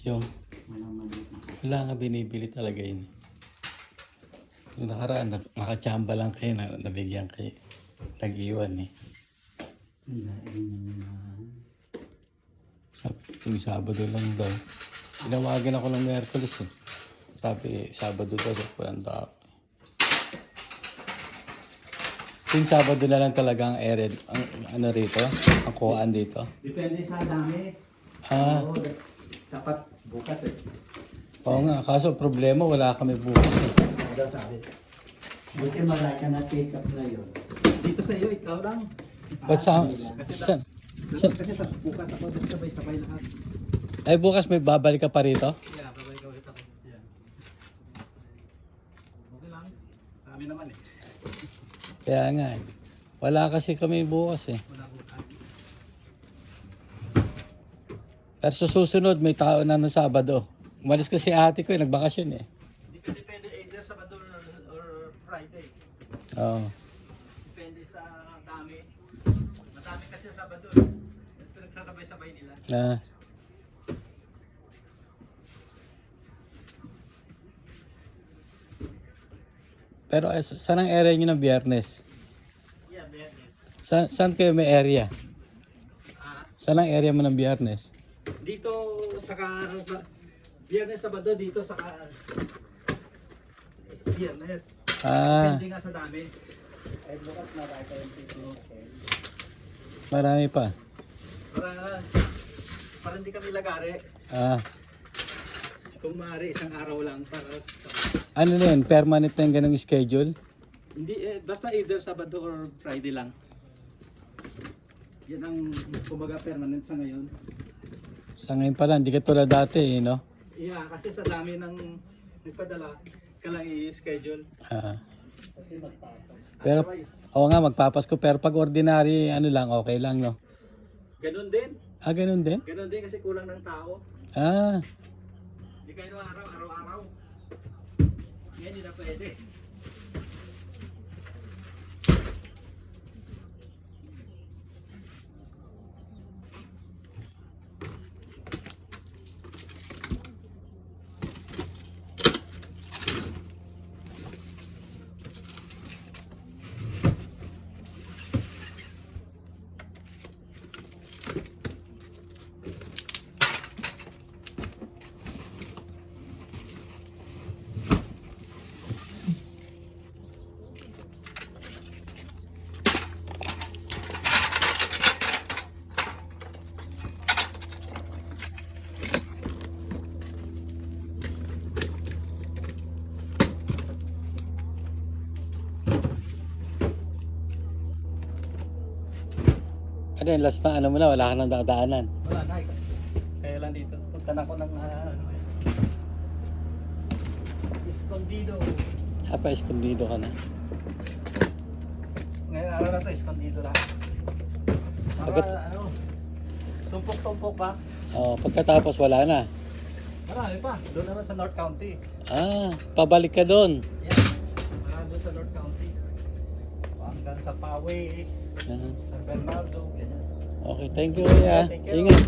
Yung Walang maliit na. wala nga binibili talaga yun. Yung nakaraan, nakachamba lang kayo, nabigyan kayo. Nag-iwan eh. Ang lain na. Sabi, yung Sabado lang daw. Tinawagan ako ng Miyerkules eh. Sabi, Sabado daw sa pulang tao. Yung Sabado na lang talaga ang area, ang ano rito, ang kuhaan dito. Depende sa dami. Ah, Oo, dapat bukas eh. oo nga, kaso problema, wala kami bukas eh. Ano daw sabi? Buti marami ka na take up na yun. Dito sa iyo, ikaw lang. Ba't sa, Kasi sa bukas ako, sabay-sabay lahat. ay bukas may babalik ka pa rito? Yeah, babay ka ulit ako. Yeah. Okay lang. Kami naman eh. Kaya nga eh. Wala kasi kami bukas eh. Wala bukas. Pero sa susunod, may tao na ng Sabado. Umalis kasi ate ko eh, nagbakasyon eh. Depende either Sabado or Friday. Oo. Depende sa dami. Madami kasi sa Sabado. Ito nagsasabay-sabay nila. Ah. Pero saan ang area nyo ng Biyernes? Yeah, Biyernes. Saan kayo may area? Saan ang area mo ng Biyernes? Dito sa Biyernes, Sabado dito sa Biyernes. Ah, Depende nga sa dami. Ay, bukas na tayo yung pipiliin. marami pa. Para hindi kami lagari. Ah, Kung maaari, isang araw lang para sa... ano na yun? Permanent na yung ganong schedule? Hindi, basta either Sabado or Friday lang. Yan ang kumbaga permanent sa ngayon. Sa ngayon pala, hindi ka tulad dati eh, no? Yeah, kasi sa dami ng nagpadala, ka lang i-schedule. Ah. Kasi magpapas. Pero, Otherwise, oo nga, magpapasko. Pero pag ordinary, ano lang, okay lang, no? ganun din. Ah, ganun din? Ganun din kasi kulang ng tao. Ah, Hindi kayo araw-araw. Yan, hindi na pwede. ano yun, last na ano mo na, wala ka nang dadaanan. Wala na, kaya lang dito. Punta na ako ng Escondido. Escondido ka na. Ngayon araw na to, Escondido lang. Para Agad- ano, tumpok-tumpok pa. Oh, pagkatapos wala na. Marami pa, doon naman sa North County. Ah, pabalik ka doon. Yan, marami doon sa North County. Hanggang sa Poway, Ah, San Bernardo, ganyan. okay, thank you kuya. Thank you. Ingat.